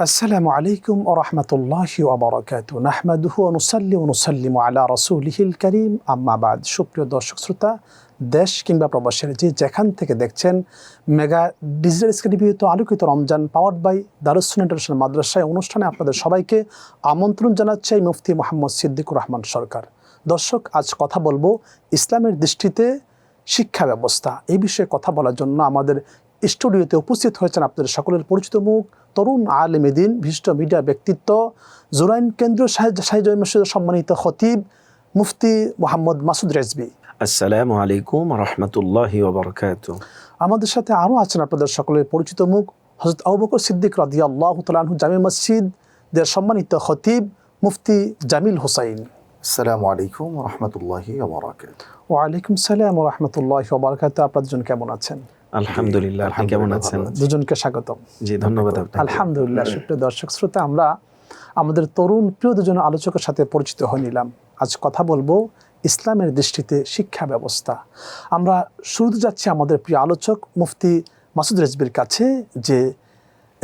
আসসালামু আলাইকুম ওয়া রাহমাতুল্লাহি ওয়া বারাকাতুহু নাহমাদুহু ওয়া নুসাল্লি ওয়া নুসাল্লিমু আলা রাসূলিহিল কারীম আম্মা বাদ। সুপ্রিয় দর্শক শ্রোতা, দেশ কিংবা প্রবাসের যে যেখান থেকে দেখছেন মেগা ডিজিটাল স্ক্রিনে আলোকিত Ramzan powered by Darus Sunnah international মাদ্রাসায় অনুষ্ঠানে আপনাদের সবাইকে আমন্ত্রণ জানাচ্ছে মুফতি মোহাম্মদ সিদ্দিকুর রহমান সরকার। দর্শক, আজ কথা বলবো ইসলামের দৃষ্টিতে শিক্ষা ব্যবস্থা। এই বিষয়ে কথা বলার জন্য আমাদের স্টুডিওতে উপস্থিত হয়েছেন আপনাদের সকলের পরিচিত মুখ, তরুণ আলেমে দ্বীন, বিশিষ্ট মিডিয়া ব্যক্তিত্ব, জুরাইন কেন্দ্রীয় শাহী মসজিদের সম্মানিত খতিব মুফতি মোহাম্মদ মাসুদ রেজভী। আসসালামু আলাইকুম ওয়া রাহমাতুল্লাহি ওয়া বারাকাতুহু। আমাদের সাথে আরও আছেন আপনাদের সকলের পরিচিত মুখ, হযরত আবু বকর সিদ্দিক রাদিয়াল্লাহু তাআলা আনহু জামে মসজিদের সম্মানিত খতিব মুফতি জামিল হোসাইন। আসসালামু আলাইকুম ওয়া রাহমাতুল্লাহি ওয়া বারাকাতুহু। ওয়া আলাইকুম সালাম ওয়া রাহমাতুল্লাহি ওয়া বারাকাতুহু। আপনারা দুজন কেমন আছেন? আলহামদুলিল্লাহ, আপনি কেমন আছেন? দুজনকে স্বাগতম। জি, ধন্যবাদ আপনাকে। আলহামদুলিল্লাহ। সুপ্রিয় দর্শক শ্রোতা, আমরা আমাদের তরুণ প্রিয় দুজন আলোচকের সাথে পরিচিত হয়ে নিলাম। আজ কথা বলবো ইসলামের দৃষ্টিতে শিক্ষা ব্যবস্থা। আমরা শুরুতে যাচ্ছি আমাদের প্রিয় আলোচক মুফতি মাসুদ রেজভীর কাছে, যে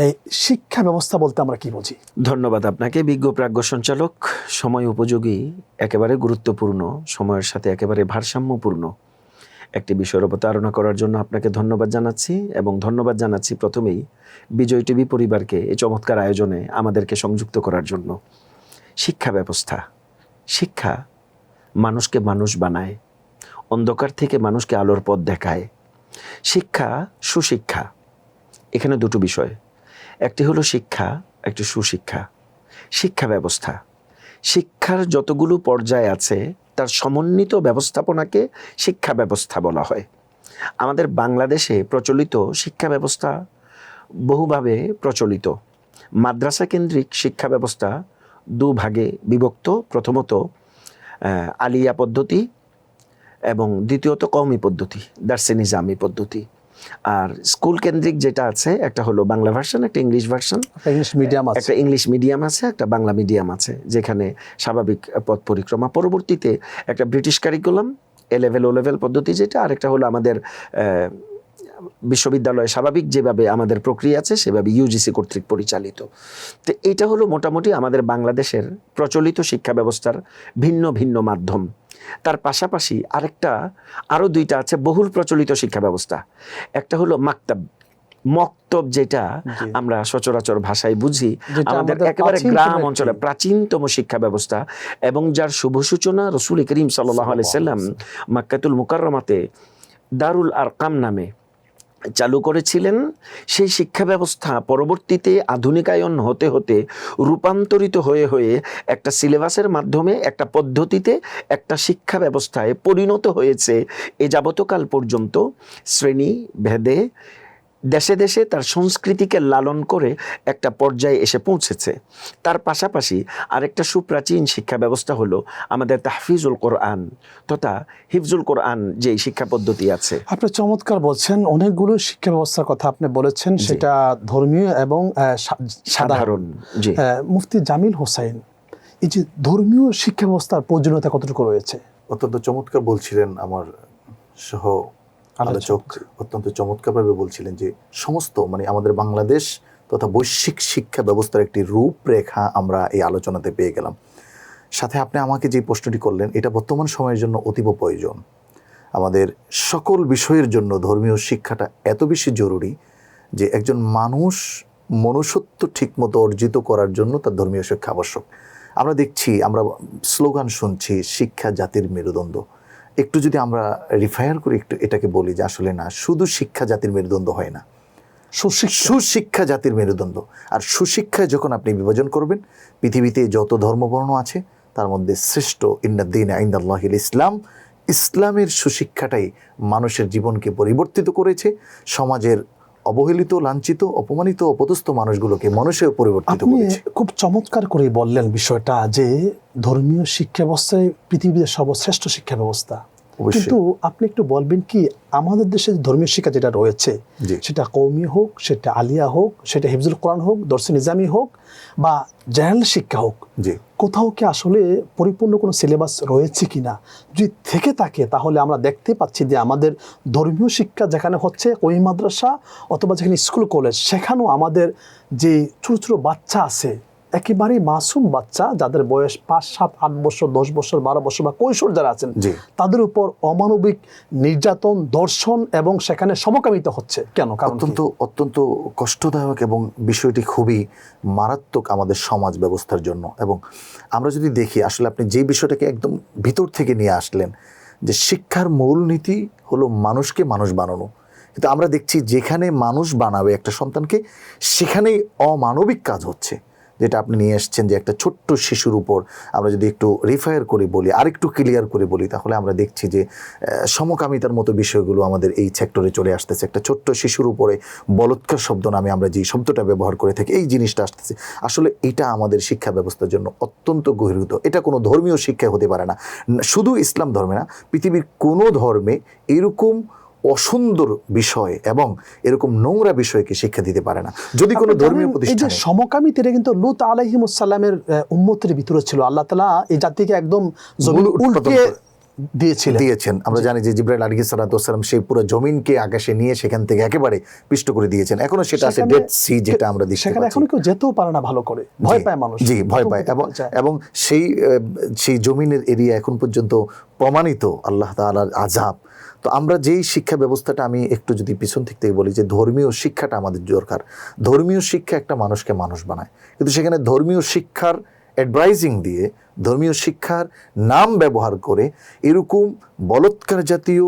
এই শিক্ষা ব্যবস্থা বলতে আমরা কি বুঝি? ধন্যবাদ আপনাকে। বিজ্ঞ প্রাজ্ঞ সঞ্চালক, সময় উপযোগী, একেবারে গুরুত্বপূর্ণ, সময়ের সাথে একেবারে ভারসাম্যপূর্ণ একটি বিষয়ের উপর ধারণা করার জন্য আপনাকে ধন্যবাদ জানাচ্ছি, এবং ধন্যবাদ জানাচ্ছি প্রথমেই বিজয় টিভি পরিবারকে এই চমৎকার আয়োজনে আমাদেরকে সংযুক্ত করার জন্য। শিক্ষা ব্যবস্থা, শিক্ষা মানুষকে মানুষ বানায়, অন্ধকার থেকে মানুষকে আলোর পথ দেখায়। শিক্ষা, সুশিক্ষা, এখানে দুটো বিষয়, একটি হলো শিক্ষা, একটি সুশিক্ষা। শিক্ষা ব্যবস্থা, শিক্ষার যতগুলো পর্যায় আছে তার সমন্বিত ব্যবস্থাপনাকে শিক্ষা ব্যবস্থা বলা হয়। আমাদের বাংলাদেশে প্রচলিত শিক্ষা ব্যবস্থা বহুভাবে প্রচলিত। মাদ্রাসা কেন্দ্রিক শিক্ষা ব্যবস্থা দুভাগে বিভক্ত। প্রথমত আলিয়া পদ্ধতি, এবং দ্বিতীয়ত কওমি পদ্ধতি, দার্সে নিজামি পদ্ধতি। আর স্কুল কেন্দ্রিক যেটা আছে, একটা হলো বাংলা ভার্সন, একটা ইংলিশ ভার্সন, ইংলিশ মিডিয়াম আছে, একটা ইংলিশ মিডিয়াম আছে, একটা বাংলা মিডিয়াম আছে, যেখানে স্বাভাবিক পথ পরিক্রমা। পরবর্তীতে একটা British curriculum, A level O level পদ্ধতি যেটা, আরেকটা হলো আমাদের বিশ্ববিদ্যালয়ে স্বাভাবিক যেভাবে আমাদের প্রক্রিয়া আছে সেভাবে ইউজিসি কর্তৃক পরিচালিত। তো এইটা হলো মোটামুটি আমাদের বাংলাদেশের প্রচলিত শিক্ষা ব্যবস্থার ভিন্ন ভিন্ন মাধ্যম। তার পাশাপাশি আরও দুইটা আছে বহুল প্রচলিত শিক্ষা ব্যবস্থা। একটা হলো মাকতাব, মক্তব, যেটা আমরা সচরাচর ভাষায় বুঝি, আমাদের একেবারে গ্রাম অঞ্চলে প্রাচীনতম শিক্ষা ব্যবস্থা, এবং যার শুভ সূচনা রাসূল করিম সাল্লাল্লাহু আলাইহি সাল্লাম মক্কাতুল মুকাররমাতে দারুল আরকাম নামে চালু করেছিলেন। সেই শিক্ষা ব্যবস্থা পরবর্তীতে আধুনিকায়ন হতে হতে রূপান্তরিত হয়ে হয়ে একটা সিলেবাসের মাধ্যমে, একটা পদ্ধতিতে, একটা শিক্ষা ব্যবস্থায় পরিণত হয়েছে। এ যাবতকাল পর্যন্ত শ্রেণী ভেদে দেশে দেশে তার সংস্কৃতিকে লালন করে একটা পর্যায়ে এসে পৌঁছেছে। তার পাশাপাশি আরেকটা সুপ্রাচীন শিক্ষা ব্যবস্থা হলো আমাদের তাহফিজুল কোরআন তথা হিফজুল কোরআন যে শিক্ষা পদ্ধতি আছে। আপনি চমৎকার বলছেন, অনেকগুলো শিক্ষা ব্যবস্থার কথা আপনি বলেছেন, সেটা ধর্মীয় এবং সাধারণ। মুফতি জামিল হোসাইন, এই যে ধর্মীয় শিক্ষা ব্যবস্থার প্রয়োজনীয়তা কতটুকু রয়েছে? অত্যন্ত চমৎকার বলছিলেন আমার সহ আলোচক, অত্যন্ত চমৎকারভাবে বলছিলেন যে সমস্ত আমাদের বাংলাদেশ তথা বৈশ্বিক শিক্ষা ব্যবস্থার একটি রূপরেখা আমরা এই আলোচনাতে পেয়ে গেলাম। সাথে আপনি আমাকে যে প্রশ্নটি করলেন, এটা বর্তমান সময়ের জন্য অতীব প্রয়োজন। আমাদের সকল বিষয়ের জন্য ধর্মীয় শিক্ষাটা এত বেশি জরুরি যে একজন মানুষ মনুষ্যত্ব ঠিকমতো অর্জিত করার জন্য তার ধর্মীয় শিক্ষা আবশ্যক। আমরা দেখছি, আমরা স্লোগান শুনছি, শিক্ষা জাতির মেরুদণ্ড। একটু যদি আমরা রিফায়ার করে একটু এটাকে বলি যে আসলে না, শুধু শিক্ষা জাতির মেরুদণ্ড হয় না, সুশিক্ষা জাতির মেরুদণ্ড। আর সুশিক্ষায় যখন আপনি বিভাজন করবেন, পৃথিবীতে যত ধর্মবর্ণ আছে তার মধ্যে শ্রেষ্ঠ ইন্নাদ-দীনা ইনদাল্লাহিল ইসলাম, ইসলামের সুশিক্ষাটাই মানুষের জীবনকে পরিবর্তিত করেছে, সমাজের অবহেলিত, লাঞ্ছিত, অপমানিত, অপদস্থ মানুষগুলোকে মানুষে পরিবর্তিত করেছে। খুব চমৎকার করে বললেন বিষয়টা, যে ধর্মীয় শিক্ষা ব্যবস্থায় পৃথিবীর সর্বশ্রেষ্ঠ শিক্ষা ব্যবস্থা। অবশ্যই। কিন্তু আপনি একটু বলবেন কি, আমাদের দেশে ধর্মীয় শিক্ষা যেটা রয়েছে, জি। সেটা কওমি হোক, সেটা আলিয়া হোক, সেটা হিফজুল কোরআন হোক, দর্শে নিজামি হোক, বা জেনারেল শিক্ষা হোক, জি। কোথাও কি আসলে পরিপূর্ণ কোনো সিলেবাস রয়েছে কিনা? যদি থেকে থাকে তাহলে আমরা দেখতে পাচ্ছি যে আমাদের ধর্মীয় শিক্ষা যেখানে হচ্ছে কওমি মাদ্রাসা অথবা যেখানে স্কুল কলেজ, সেখানেও আমাদের যে ছোটো ছোটো বাচ্চা আছে, একেবারেই মাসুম বাচ্চা, যাদের বয়স 5, 7, 8 বছর, 10 বছর, 12 বছর বা কৈশোর যারা আছেন, জি। তাদের উপর অমানবিক নির্যাতন, দর্শন এবং সেখানে সমকামিতা হচ্ছে কেন? কারণ কি? অত্যন্ত কষ্টদায়ক এবং বিষয়টি খুবই মারাত্মক আমাদের সমাজ ব্যবস্থার জন্য। এবং আমরা যদি দেখি, আসলে আপনি যে বিষয়টাকে একদম ভিতর থেকে নিয়ে আসলেন, যে শিক্ষার মূল নীতি হলো মানুষকে মানুষ বানানো, কিন্তু আমরা দেখছি যেখানে মানুষ বানাবে একটা সন্তানকে, সেখানেই অমানবিক কাজ হচ্ছে। যেটা আপনি নিয়ে এসছেন, যে একটা ছোট্ট শিশুর উপর আমরা যদি একটু রিফায়ার করে বলি, আরেকটু ক্লিয়ার করে বলি, তাহলে আমরা দেখছি যে সমকামিতার মতো বিষয়গুলো আমাদের এই সেক্টরে চলে আসতেছে। একটা ছোট্ট শিশুর উপরে বলৎকার শব্দ নামে আমরা যে শব্দটা ব্যবহার করে থাকি, এই জিনিসটা আসতেছে। আসলে এটা আমাদের শিক্ষা ব্যবস্থার জন্য অত্যন্ত গভীরতা। এটা কোনো ধর্মীয় শিক্ষা হতে পারে না, শুধু ইসলাম ধর্মে না, পৃথিবীর কোনো ধর্মে এরকম অসুন্দর বিষয় এবং এরকম নোংরা বিষয়কে শিক্ষা দিতে পারে না, যদি কোনো ধর্মীয় প্রতিষ্ঠান। এই যে সমকামিতা কিন্তু লূত আলাইহিস সালামের উম্মতের ভিতরে ছিল। আল্লাহ তাআলা এই জাতিকে একদম জমিন উল্টে দিয়েছেন। আমরা জানি যে জিবরাইল আলাইহিস সালাতু ওয়াস সালাম সেই পুরো জমিনকে আকাশে নিয়ে সেখান থেকে একেবারে পিষ্ট করে দিয়েছেন। এখনো সেটা আছে, ডেড সি, যেটা আমরা দেখতে পাচ্ছি। সেখানে এখনো কেউ যেতেও পারে না ভালো করে, ভয় পায় মানুষ। জি, ভয় পায়। এবং সেই জমিনের এরিয়া এখন পর্যন্ত প্রমাণিত আল্লাহ তাআলার আযাব। তো আমরা যেই শিক্ষা ব্যবস্থাটা, আমি একটু যদি পিছন থেকে বলি, যে ধর্মীয় শিক্ষাটা আমাদের দরকার। ধর্মীয় শিক্ষা একটা মানুষকে মানুষ বানায়, কিন্তু সেখানে ধর্মীয় শিক্ষার অ্যাডভাইজিং দিয়ে, ধর্মীয় শিক্ষার নাম ব্যবহার করে এরকম বলৎকার জাতীয়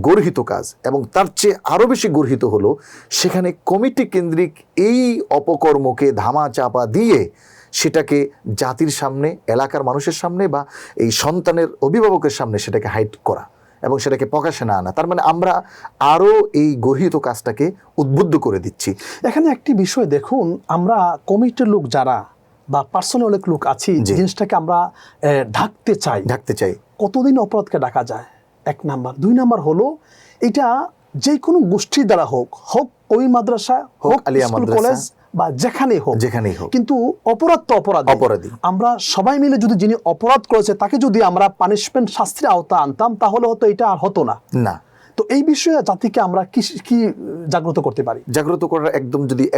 গর্হিত কাজ, এবং তার চেয়ে আরও বেশি গর্হিত হলো সেখানে কমিটি কেন্দ্রিক এই অপকর্মকে ধামা চাপা দিয়ে সেটাকে জাতির সামনে, এলাকার মানুষের সামনে বা এই সন্তানের অভিভাবকের সামনে সেটাকে হাইড করা এবং সেটাকে প্রকাশে না আনা। তার মানে আমরা আরও এই গর্হিত কাজটাকে উদ্বুদ্ধ করে দিচ্ছি। এখানে একটি বিষয় দেখুন, আমরা কমিটির লোক যারা বা পার্সোনাল অনেক লোক আছি, জিনিসটাকে আমরা ঢাকতে চাই। কতদিন অপরাধকে ঢাকা যায়? 1 নাম্বার। 2 নাম্বার হলো, এটা যে কোনো গোষ্ঠীর দ্বারা হোক ওই মাদ্রাসা হোক, আলিয়া স্কুল মাদ্রাসা, কলেজ বা যেখানেই হোক, কিন্তু অপরাধ তো অপরাধী। আমরা সবাই মিলে যদি যিনি অপরাধ করেছে তাকে যদি আমরা পানিশমেন্ট, শাস্তির আওতা আনতাম, তাহলে হয়তো এটা আর হতো না। তো এই বিষয়ে জাতিকে আমরা কি জাগ্রত করতে পারি? জাগ্রত করার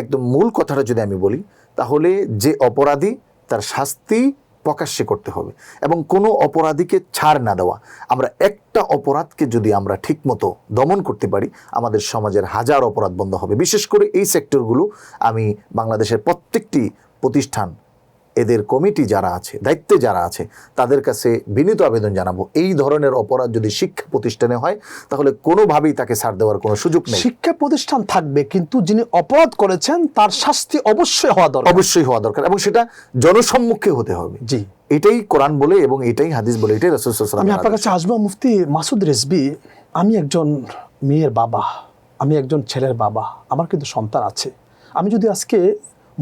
একদম মূল কথাটা যদি আমি বলি, তাহলে যে অপরাধী, তার শাস্তি প্রকাশ্যে করতে হবে এবং কোনো অপরাধীকে ছাড় না দেওয়া। আমরা একটা অপরাধকে যদি আমরা ঠিকমতো দমন করতে পারি, আমাদের সমাজের হাজার অপরাধ বন্ধ হবে। বিশেষ করে এই সেক্টরগুলো আমি বাংলাদেশের প্রত্যেকটি প্রতিষ্ঠান, এদের কমিটি যারা আছে, দায়িত্বে যারা আছে, তাদের কাছে বিনীত আবেদন জানাবো, এই ধরনের অপরাধ যদি শিক্ষা প্রতিষ্ঠানে হয়, তাহলে কোনোভাবেই তাকে ছাড় দেওয়ার কোনো সুযোগ নেই। শিক্ষা প্রতিষ্ঠান থাকবে, কিন্তু যিনি অপরাধ করেছেন তার শাস্তি অবশ্যই হওয়া দরকার, এবং সেটা জনসম্মুখে হতে হবে। জি, এটাই কোরআন বলে এবং এটাই হাদিস বলে, এটাই রাসূল সাল্লাল্লাহু আলাইহি ওয়াসাল্লাম। আমি আপনার কাছে আসবো মুফতি মাসুদ রিজভী। আমি একজন মেয়ের বাবা, আমি একজন ছেলের বাবা, আমার কিন্তু সন্তান আছে। আমি যদি আজকে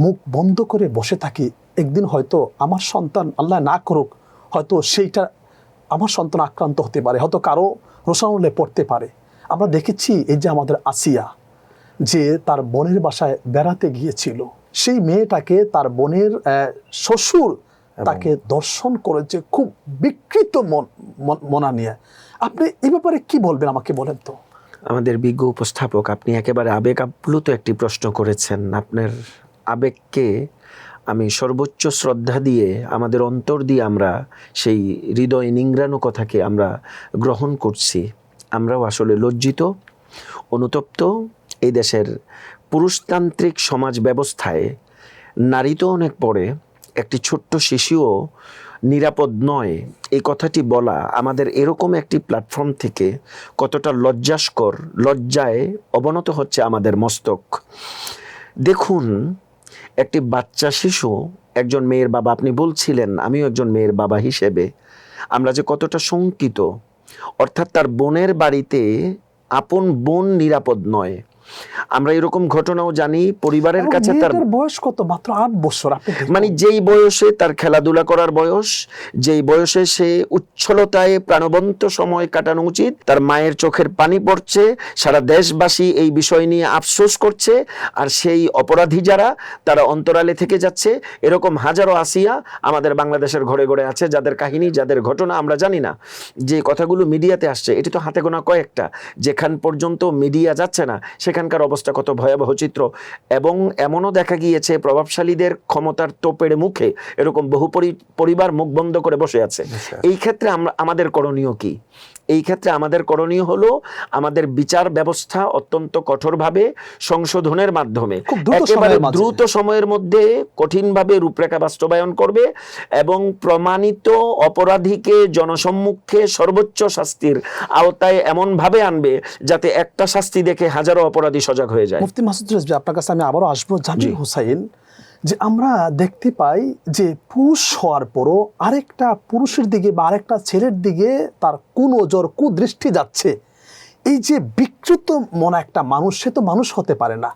মুখ বন্ধ করে বসে থাকি, একদিন হয়তো আমার সন্তান, আল্লাহ না করুক, হয়তো সেইটা আমার সন্তান আক্রান্ত হতে পারে, হয়তো কারো রোষানলে পড়তে পারে। আমরা দেখেছি এই যে আমাদের আসিয়া, যে তার বোনের বাসায় বেড়াতে গিয়েছিল, সেই মেয়েটাকে তার বোনের শ্বশুর তাকে দর্শন করেছে খুব বিকৃত মনা নিয়ে। আপনি এই ব্যাপারে কি বলবেন, আমাকে বলেন তো। আমাদের বিজ্ঞ উপস্থাপক, আপনি একেবারে আবেগ আপ্লুত একটি প্রশ্ন করেছেন। আপনার আবেগকে আমি সর্বোচ্চ শ্রদ্ধা দিয়ে, আমাদের অন্তর দিয়ে আমরা সেই হৃদয় নিংড়ানো কথাকে আমরা গ্রহণ করছি। আমরাও আসলে লজ্জিত, অনুতপ্ত। এই দেশের পুরুষতান্ত্রিক সমাজ ব্যবস্থায় নারী তো অনেক পরে, একটি ছোট্ট শিশুও নিরাপদ নয়, এই কথাটি বলা আমাদের এরকম একটি প্ল্যাটফর্ম থেকে কতটা লজ্জাস্কর। লজ্জায় অবনত হচ্ছে আমাদের মস্তক। দেখুন, একটি বাচ্চা শিশু, একজন মেয়ের বাবা, আপনি বলছিলেন, আমিও একজন মেয়ের বাবা হিসেবে আমরা যে কতটা শঙ্কিত। অর্থাৎ তার বোনের বাড়িতে আপন বোন নিরাপদ নয়, আমরা এরকম ঘটনাও জানি, পরিবারের কাছে তার মেয়েটার বয়স কত? মাত্র 8 বছর। আপনি দেখুন। মানে যেই বয়সে তার খেলাধুলা করার বয়স, যেই বয়সে সে উচ্ছলতায় প্রাণবন্ত সময় কাটানো উচিত, তার মায়ের চোখের পানি পড়ছে, সারা দেশবাসী এই বিষয় নিয়ে আফসোস করছে, আর সেই অপরাধী যারা তারা অন্তরালে থেকে যাচ্ছে। এরকম হাজারো আসিয়া আমাদের বাংলাদেশের ঘরে ঘরে আছে, যাদের কাহিনী, যাদের ঘটনা আমরা জানি না। যে কথাগুলো মিডিয়াতে আসছে, এটি তো হাতে গোনা কয়েকটা। যেখান পর্যন্ত মিডিয়া যাচ্ছে না সেখানকার অবস্থা কত ভয়াবহ চিত্র। এবং এমনও দেখা গিয়েছে প্রভাবশালীদের ক্ষমতার তোপের মুখে এরকম বহু পরিবার মুখ বন্ধ করে বসে আছে। এই ক্ষেত্রে আমাদের করণীয় কি? এই ক্ষেত্রে আমাদের করণীয় হলো আমাদের বিচার ব্যবস্থা অত্যন্ত কঠোরভাবে সংশোধনের মাধ্যমে একেবারে দ্রুত সময়ের মধ্যে কঠিনভাবে রূপরেখা বাস্তবায়ন করবে এবং প্রমাণিত অপরাধীকে জনসম্মুখে সর্বোচ্চ শাস্তির আওতায় এমন ভাবে আনবে যাতে একটা শাস্তি দেখে হাজারো অপরাধী সজাগ হয়ে যায়। মুফতি মাসুদ রেজভী, আপনার কাছে আমি আবারও আসবো। জামিল হোসাইন, যে আমরা দেখতে পাই যে পুরুষ হওয়ার পরও আরেকটা পুরুষের দিকে বা আরেকটা ছেলের দিকে তার কুনজর, কুদৃষ্টি যাচ্ছে। এই যে বিকৃত মনা একটা মানুষ, সে তো মানুষ হতে পারে না।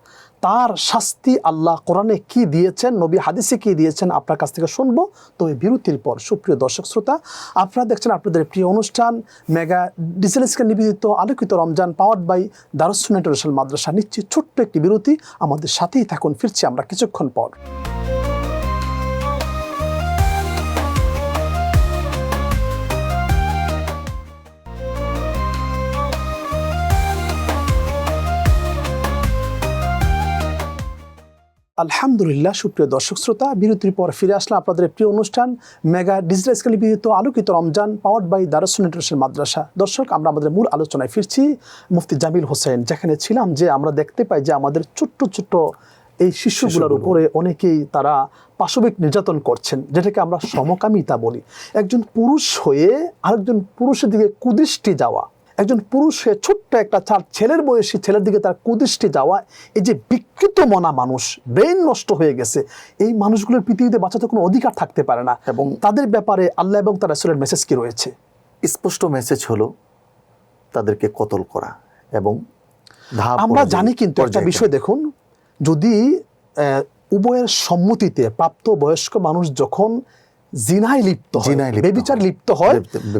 তার শাস্তি আল্লাহ কোরআনে কি দিয়েছেন, নবী হাদিসে কি দিয়েছেন, আপনার কাছ থেকে শুনবো। তবে বিরতির পর সুপ্রিয় দর্শক শ্রোতা, আপনারা দেখছেন আপনাদের প্রিয় অনুষ্ঠান মেগা ডিজিটাল নিবেদিত আলোকিত Ramzan, powered by Darus Sunnah international মাদ্রাসা। নিচ্ছি ছোট্ট একটি বিরতি, আমাদের সাথেই থাকুন। ফিরছি আমরা কিছুক্ষণ পর। আলহামদুলিল্লাহ, সুপ্রিয় দর্শক শ্রোতা, বিরতির পর ফিরে আসলাম আপনাদের প্রিয় অনুষ্ঠান মেগা ডিজিটাল স্কেলে বিহিত আলোকিত Ramzan, powered by Darus Sunnah international মাদ্রাসা। দর্শক, আমরা আমাদের মূল আলোচনায় ফিরছি। মুফতি জামিল হোসেন, যেখানে ছিলাম যে আমরা দেখতে পাই যে আমাদের ছোট্ট ছোট্ট এই শিশুগুলোর উপরে অনেকেই তারা পাশবিক নির্যাতন করছেন, যেটাকে আমরা সমকামিতা বলি। একজন পুরুষ হয়ে আরেকজন পুরুষের দিকে কুদৃষ্টি যাওয়া, একজন পুরুষ হয়ে ছোট্ট একটা ছেলের বয়সী ছেলের দিকে তার কুদৃষ্টি যাওয়া, এই যে বিকৃত মনা মানুষ, ব্রেন নষ্ট হয়ে গেছে, এই মানুষগুলোর পৃথিবীতে বাঁচাতে কোনো অধিকার থাকতে পারে না। এবং তাদের ব্যাপারে আল্লাহ এবং তার রাসূলের মেসেজ কি রয়েছে? স্পষ্ট মেসেজ হলো তাদেরকে কতল করা। এবং আমরা জানি কিন্তু একটা বিষয় দেখুন, যদি উভয়ের সম্মতিতে প্রাপ্ত বয়স্ক মানুষ যখন জিনায় লিপ্ত হয়, বেবিচার লিপ্ত হয়,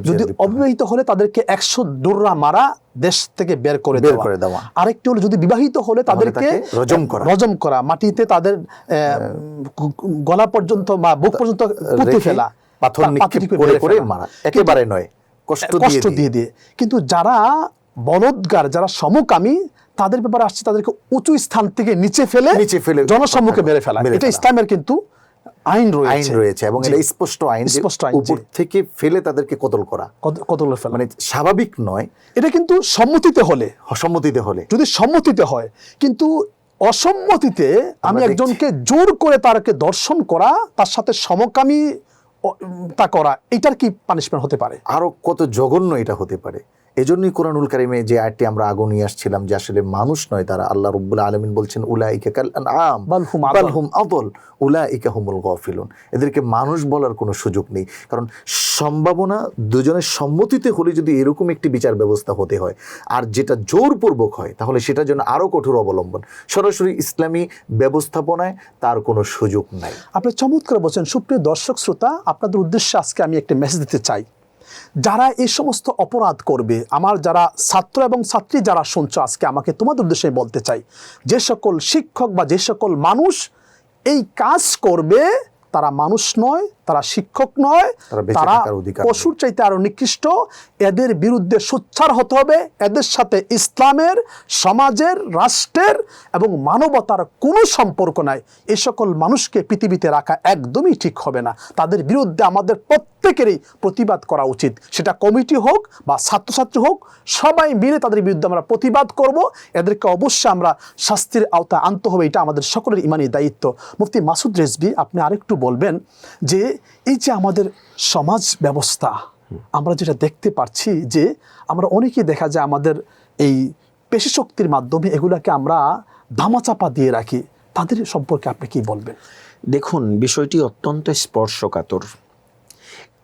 যদি অবিবাহিত হলে তাদেরকে 100 ডোররা মারা, দেশ থেকে বের করে দেওয়া। আরেকটি হলো যদি বিবাহিত হলে তাদেরকে রজম করা, মাটিতে তাদের গলা পর্যন্ত বা বুক পর্যন্ত পুঁতে ফেলা, পাথর নিক্ষেপ করে মারা, একেবারে নয়, কষ্ট দিয়ে। কিন্তু যারা বলৎকার, যারা সমকামী, তাদের ব্যাপারে আসছে তাদেরকে উঁচু স্থান থেকে নিচে ফেলে জনসম্মুখে মেরে ফেলা। এটা ইসলামের কিন্তু আইন রয়েছে এবং এটা স্পষ্ট আইন, উপর থেকে ফেলে তাদেরকে কতল করা, মানে স্বাভাবিক নয়। এটা কিন্তু সম্মতিতে হলে, যদি সম্মতিতে হয়। কিন্তু অসম্মতিতে আমি একজনকে জোর করে তারকে দর্শন করা, তার সাথে সমকামী তা করা, এটার কি পানিশমেন্ট হতে পারে? আরো কত জঘন্য এটা হতে পারে। এজন্যই কোরআনুল কারিমে যে আয়াতটি আমরা আগে নিয়ে আসছিলাম, যে আসলে মানুষ নয় তারা, আল্লাহ রাব্বুল আলামিন বলছেন উলাইকা কাল আনআম বাল হুম আদল উলাইকা হুমুল গাফিলুন। এদেরকে মানুষ বলার কোনো সুযোগ নেই। কারণ সম্ভাবনা দুজনের সম্মতিতে হলে যদি এরকম একটি বিচার ব্যবস্থা হতে হয়, আর যেটা জোরপূর্বক হয়, তাহলে সেটার জন্য আরো কঠোর অবলম্বন। সরাসরি ইসলামী ব্যবস্থাপনায় তার কোনো সুযোগ নাই। আপনি চমৎকার বলছেন। সুপ্রিয় দর্শক শ্রোতা, আপনাদের উদ্দেশ্যে আজকে আমি একটা মেসেজ দিতে চাই। যারা এই সমস্ত অপরাধ করবে, আমার যারা ছাত্র এবং ছাত্রী যারা শুনছো, আজকে আমাকে তোমাদের উদ্দেশ্যে বলতে চাই, যে সকল শিক্ষক বা যে সকল মানুষ এই কাজ করবে, তারা মানুষ নয়, তারা শিক্ষক নয়, তারা পশুর চাইতে আরো নিকৃষ্ট। এদের বিরুদ্ধে সোচ্চার হতে হবে। এদের সাথে ইসলামের, সমাজের, রাষ্ট্রের এবং মানবতার কোনো সম্পর্ক নাই। এই সকল মানুষকে পৃথিবীতে রাখা একদমই ঠিক হবে না। তাদের বিরুদ্ধে আমাদের প্রত্যেকেরই প্রতিবাদ করা উচিত। সেটা কমিটি হোক বা ছাত্রছাত্রী হোক, সবাই মিলে তাদের বিরুদ্ধে আমরা প্রতিবাদ করব। এদেরকে অবশ্যই আমরা শাস্তির আওতায় আনতে হবে। এটা আমাদের সকলের ইমানি দায়িত্ব। মুফতি মাসুদ রেজভী, আপনি আরেকটু বলবেন যে এই যে আমাদের সমাজ ব্যবস্থা, আমরা যেটা দেখতে পাচ্ছি যে আমরা অনেকেই দেখা যায় আমাদের এই পেশি শক্তির মাধ্যমে এগুলাকে আমরা ধামাচাপা দিয়ে রাখি, তাদের সম্পর্কে আপনি কি বলবেন? দেখুন, বিষয়টি অত্যন্ত স্পর্শকাতর।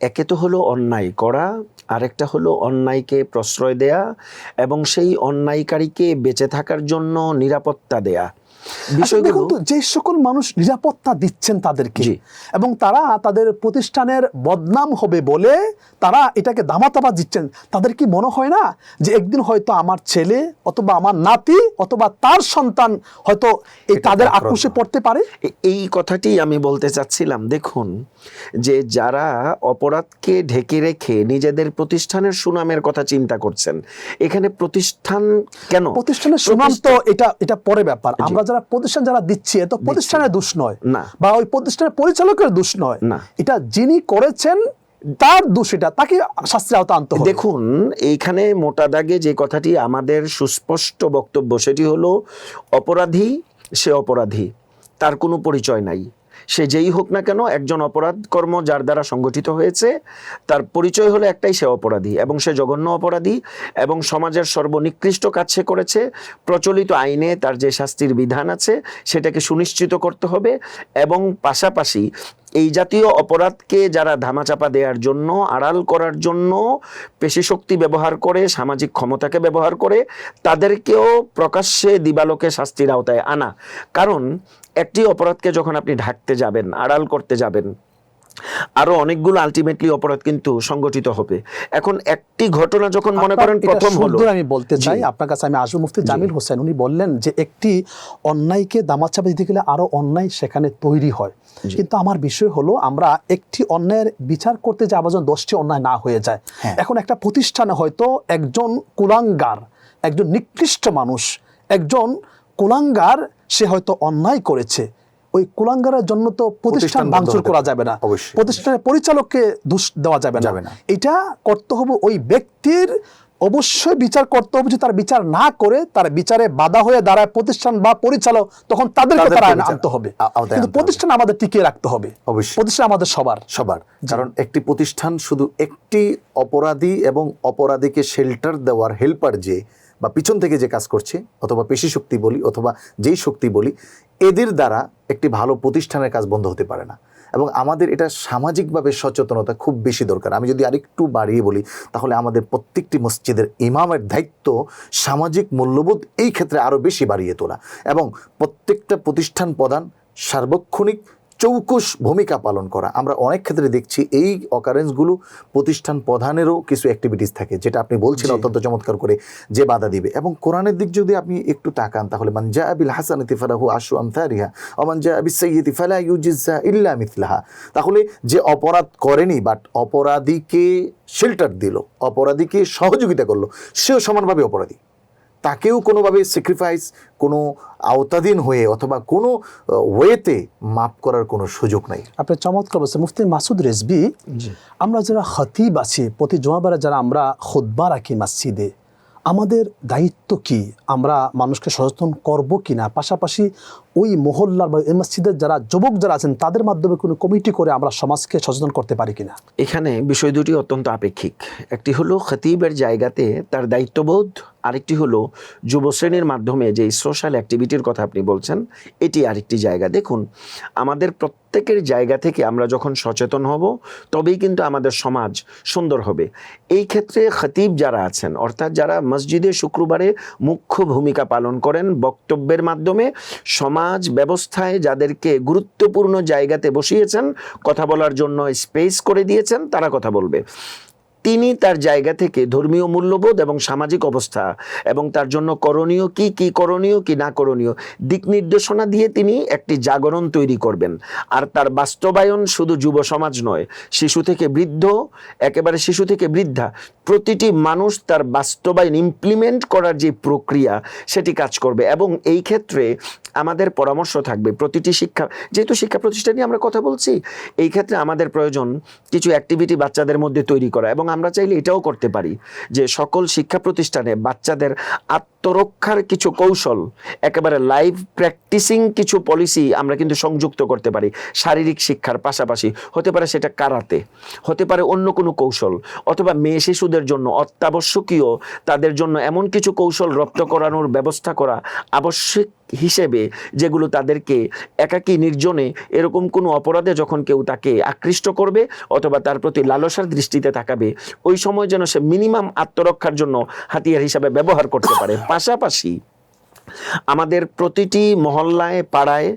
একে তো হলো অন্যায় করা, আরেকটা হলো অন্যায়কে প্রশ্রয় দেয়া এবং সেই অন্যায়কারীকে বেঁচে থাকার জন্য নিরাপত্তা দেয়া। আসলে দেখুন তো, যে সকল মানুষ নিরাপত্তা দিচ্ছেন তাদেরকে, জি। এবং তারা তাদের প্রতিষ্ঠানের বদনাম হবে বলে তারা এটাকে দামাতাবা দিচ্ছেন, তাদের কি মনে হয় না যে একদিন হয়তো আমার ছেলে অথবা আমার নাতি অথবা তার সন্তান হয়তো এই তাদের আক্রোশে পড়তে পারে? এই কথাটি আমি বলতে চাচ্ছিলাম। দেখুন, যে যারা অপরাধকে ঢেকে রেখে নিজেদের প্রতিষ্ঠানের সুনামের কথা চিন্তা করছেন, এখানে প্রতিষ্ঠান কেন, প্রতিষ্ঠানের সুনাম তো এটা পরে ব্যাপার। আমরা যারা প্রতিষ্ঠান যারা দিচ্ছি, এত প্রতিষ্ঠানের দোষ নয়, না, বা ওই প্রতিষ্ঠানের পরিচালকের দোষ নয়, না, এটা যিনি করেছেন তার দোষ, এটা তাকে শাস্তির আওতায় আনতে হবে। দেখুন, এইখানে মোটা দাগে যে কথাটি আমাদের সুস্পষ্ট বক্তব্য সেটি হলো, অপরাধী সে অপরাধী, তার কোনো পরিচয় নাই। সে যেই হোক না কেন, একজন অপরাধ কর্ম যার দ্বারা সংগঠিত হয়েছে তার পরিচয় হলো একটাই, সে অপরাধী, এবং সে জঘন্য অপরাধী, এবং সমাজের সর্বনিকৃষ্ট কাজ সে করেছে। প্রচলিত আইনে তার যে শাস্তির বিধান আছে সেটাকে সুনিশ্চিত করতে হবে, এবং পাশাপাশি এই জাতীয় অপরাধকে যারা ধামাচাপা দেওয়ার জন্য, আড়াল করার জন্য পেশিশক্তি ব্যবহার করে, সামাজিক ক্ষমতাকে ব্যবহার করে, তাদেরকেও প্রকাশ্যে দিবালোকে শাস্তির আওতায় আনা। কারণ একটি অপরাধকে যখন আপনি ঢাকতে যাবেন, আড়াল করতে যাবেন, আরো অনেকগুলো আলটিমেটলি অপরাধ কিন্তু সংগঠিত হবে। এখন একটি ঘটনা যখন মনে করেন প্রথম হলো, আমি বলতে চাই আপনার কাছে, আমি আসবো মুফতি জামিল হোসেন, উনি বললেন যে একটি অন্যায়কে দামাচাপা দিতে গেলে আরো অন্যায় সেখানে তৈরি হয়। কিন্তু আমার বিষয় হলো, আমরা একটি অন্যায়ের বিচার করতে যে আবার যেন 10টি অন্যায় না হয়ে যায়। এখন একটা প্রতিষ্ঠানে হয়তো একজন কুলাঙ্গার, একজন নিকৃষ্ট মানুষ, একজন কুলাঙ্গার, সে হয়তো অন্যায় করেছে, ওই কুলাঙ্গারের জন্য তো প্রতিষ্ঠান ভাঙচুর করা যাবে না, প্রতিষ্ঠানের পরিচালককে দোষ দেওয়া যাবে না। এটা করতে হবে ওই ব্যক্তির, অবশ্যই বিচার করতে হবে। যে তার বিচার না করে, তার বিচারে বাধা হয়ে দাঁড়ায় প্রতিষ্ঠান বা পরিচালক, তখন তাদেরকে তারা আনতে হবে। কিন্তু প্রতিষ্ঠান আমাদের টিকিয়ে রাখতে হবে, প্রতিষ্ঠান আমাদের সবার। কারণ একটি প্রতিষ্ঠান শুধু একটি অপরাধী এবং অপরাধীকে শেল্টার দেওয়ার হেল্পার যে, বা পিছন থেকে যে কাজ করছে, অথবা পেশি শক্তি বলি অথবা যেই শক্তি বলি, এদের দ্বারা একটি ভালো প্রতিষ্ঠানের কাজ বন্ধ হতে পারে না। এবং আমাদের এটা সামাজিকভাবে সচেতনতা খুব বেশি দরকার। আমি যদি আরেকটু বাড়িয়ে বলি, তাহলে আমাদের প্রত্যেকটি মসজিদের ইমামের দায়িত্ব সামাজিক মূল্যবোধ এই ক্ষেত্রে আরও বেশি বাড়িয়ে তোলা, এবং প্রত্যেকটা প্রতিষ্ঠান প্রধান সার্বক্ষণিক চৌকস ভূমিকা পালন করা। আমরা অনেক ক্ষেত্রে দেখছি এই অকারেন্সগুলো প্রতিষ্ঠান প্রধানেরও কিছু অ্যাক্টিভিটিস থাকে, যেটা আপনি বলছেন অত্যন্ত চমৎকার করে, যে বাধা দিবে। এবং কোরআনের দিক যদি আপনি একটু তাকান, তাহলে মান জা বিল হাসানাতি ফালাহু আশরু আমসালিহা ওয়া মান জা বিস সাইয়্যিতি ফালা ইউজিজা ইল্লা মিথলাহা। তাহলে যে অপরাধ করেনি বাট অপরাধীকে শেল্টার দিল, অপরাধীকে সহযোগিতা করলো, সেও সমানভাবে অপরাধী। তাকেও কোনোভাবে স্যাক্রিফাইস, কোনো আওতাধীন হয়ে অথবা কোনো ওয়েতে মাফ করার কোনো সুযোগ নাই। আপনি চমৎকার বলছেন মুফতি মাসুদ রেজভী। আমরা যারা খতিব আছি, প্রতি জুমাবারে যারা আমরা খুতবা রাখি মসজিদে, আমাদের দায়িত্ব কি? আমরা মানুষকে সচেতন করব কিনা, পাশাপাশি ওই মহল্লার বা এই মসজিদের যারা যুবক যারা আছেন তাদের মাধ্যমে কোনো কমিটি করে আমরা সমাজকে সচেতন করতে পারি কিনা? এখানে বিষয় দুটি অত্যন্ত আপেক্ষিক। একটি হলো খতিবের জায়গাতে তার দায়িত্ববোধ, আরেকটি হলো যুব শ্রেণীর মাধ্যমে যে সোশ্যাল অ্যাক্টিভিটির কথা আপনি বলছেন, এটি আরেকটি জায়গা। দেখুন, আমাদের প্রত্যেকের জায়গা থেকে আমরা যখন সচেতন হব, তবেই কিন্তু আমাদের সমাজ সুন্দর হবে। এই ক্ষেত্রে খতিব যারা আছেন, অর্থাৎ যারা মসজিদে শুক্রবারে মুখ্য ভূমিকা পালন করেন বক্তব্যের মাধ্যমে, সমাজ ব্যবস্থায় যাদেরকে গুরুত্বপূর্ণ জায়গাতে বসিয়েছেন, কথা বলার জন্য স্পেস করে দিয়েছেন, তারা কথা বলবে। তিনি তার জায়গা থেকে ধর্মীয় মূল্যবোধ এবং সামাজিক অবস্থা এবং তার জন্য করণীয় কি, কি করণীয় কি না করণীয়, দিক নির্দেশনা দিয়ে তিনি একটি জাগরণ তৈরি করবেন। আর তার বাস্তবায়ন শুধু যুব সমাজ নয়, শিশু থেকে বৃদ্ধ, একেবারে শিশু থেকে বৃদ্ধা, প্রতিটি মানুষ তার বাস্তবায়ন ইমপ্লিমেন্ট করার যে প্রক্রিয়া, সেটি কাজ করবে। এবং এই ক্ষেত্রে আমাদের পরামর্শ থাকবে প্রতিটি শিক্ষা, যেহেতু শিক্ষা প্রতিষ্ঠান নিয়ে আমরা কথা বলছি, এই ক্ষেত্রে আমাদের প্রয়োজন কিছু অ্যাক্টিভিটি বাচ্চাদের মধ্যে তৈরি করা। এবং আমরা চাইলে এটাও করতে পারি যে সকল শিক্ষা প্রতিষ্ঠানে বাচ্চাদের আত্মরক্ষার কিছু কৌশল, একেবারে লাইভ প্র্যাকটিসিং কিছু পলিসি আমরা কিন্তু সংযুক্ত করতে পারি শারীরিক শিক্ষার পাশাপাশি। হতে পারে সেটা কারাতে, হতে পারে অন্য কোনো কৌশল, অথবা মেয়ে শিশুদের জন্য অত্যাবশ্যকীয় তাদের জন্য এমন কিছু কৌশল রপ্ত করানোর ব্যবস্থা করা আবশ্যক হিসেবে, যেগুলো তাদেরকে একাকী নির্জনে এরকম কোনো অপরাধে যখন কেউ তাকে আকৃষ্ট করবে অথবা তার প্রতি লালসার দৃষ্টিতে তাকাবে, ওই সময় যেন সে মিনিমাম আত্মরক্ষার জন্য হাতিয়ার হিসাবে ব্যবহার করতে পারে। পাশাপাশি আমাদের প্রতিটি মহল্লায়, পাড়ায়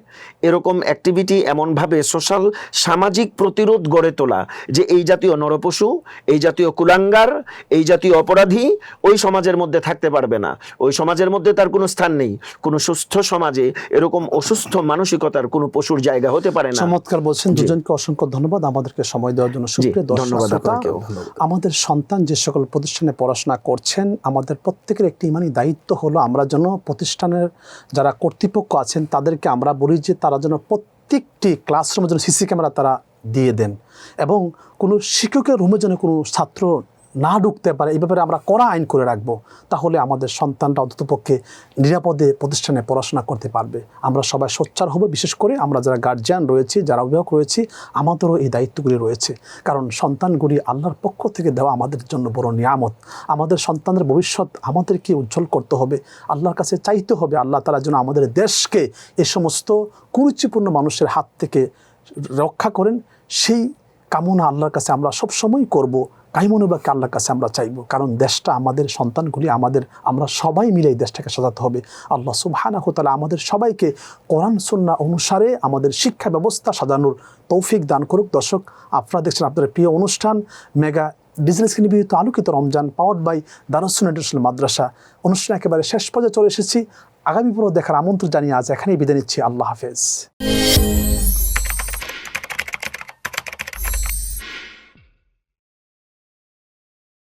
এরকম অ্যাক্টিভিটি এমনভাবে সোশ্যাল সামাজিক প্রতিরোধ গড়ে তোলা যে এই জাতীয় নরপশু, এই জাতীয় কুলাঙ্গার, এই জাতীয় অপরাধী ওই সমাজের মধ্যে থাকতে পারবে না। ওই সমাজের মধ্যে তার কোনো স্থান নেই। কোনো সুস্থ সমাজে এরকম অসুস্থ মানসিকতার কোনো পশুর জায়গা হতে পারে না। চমৎকার বলছেন। দুজনকে অসংখ্য ধন্যবাদ আমাদেরকে সময় দেওয়ার জন্য। সুপ্রিয় ধন্যবাদ দর্শক, আপনাকেও। আমাদের সন্তান যে সকল প্রতিষ্ঠানে পড়াশোনা করছেন, আমাদের প্রত্যেকের একটি ইমানি দায়িত্ব হলো আমরা যেন প্রতিষ্ঠানের যারা কর্তৃপক্ষ আছেন তাদেরকে আমরা বলি যে তারা যেন প্রত্যেকটি ক্লাসরুমের জন্য সিসি ক্যামেরা তারা দিয়ে দেন এবং কোনো শিক্ষকের রুমে যেন কোনো ছাত্র না ঢুকতে পারে, এই ব্যাপারে আমরা কড়া আইন করে রাখবো। তাহলে আমাদের সন্তানরা অন্ততপক্ষে নিরাপদে প্রতিষ্ঠানে পড়াশোনা করতে পারবে। আমরা সবাই সোচ্চার হব, বিশেষ করে আমরা যারা গার্জিয়ান রয়েছি, যারা অভিভাবক রয়েছি, আমাদেরও এই দায়িত্বগুলি রয়েছে। কারণ সন্তানগুলি আল্লাহর পক্ষ থেকে দেওয়া আমাদের জন্য বড় নিয়ামত। আমাদের সন্তানের ভবিষ্যৎ আমাদেরকে উজ্জ্বল করতে হবে, আল্লাহর কাছে চাইতে হবে আল্লাহ তাআলা যেন আমাদের দেশকে এ সমস্ত কুরুচিপূর্ণ মানুষের হাত থেকে রক্ষা করেন। সেই কামনা আল্লাহর কাছে আমরা সবসময় করব, কাইমনুবাকে আল্লাহর কাছে আমরা চাইব। কারণ দেশটা আমাদের, সন্তানগুলি আমাদের, আমরা সবাই মিলে এই দেশটাকে সাজাতে হবে। আল্লাহ সুবহানাহু ওয়া তাআলা আমাদের সবাইকে কোরআন সুন্নাহ অনুসারে আমাদের শিক্ষা ব্যবস্থা সাজানোর তৌফিক দান করুক। দর্শক, আপনারা দেখছেন আপনাদের প্রিয় অনুষ্ঠান মেগা বিজনেসকে নিবেদিত আলোকিত Ramzan, powered by Darus Sunnah international মাদ্রাসা। অনুষ্ঠান একেবারে শেষ পর্যায়ে চলে এসেছি। আগামী পুরো দেখার আমন্ত্রণ জানিয়ে আজ এখানেই বিদায় নিচ্ছি। আল্লাহ হাফেজ।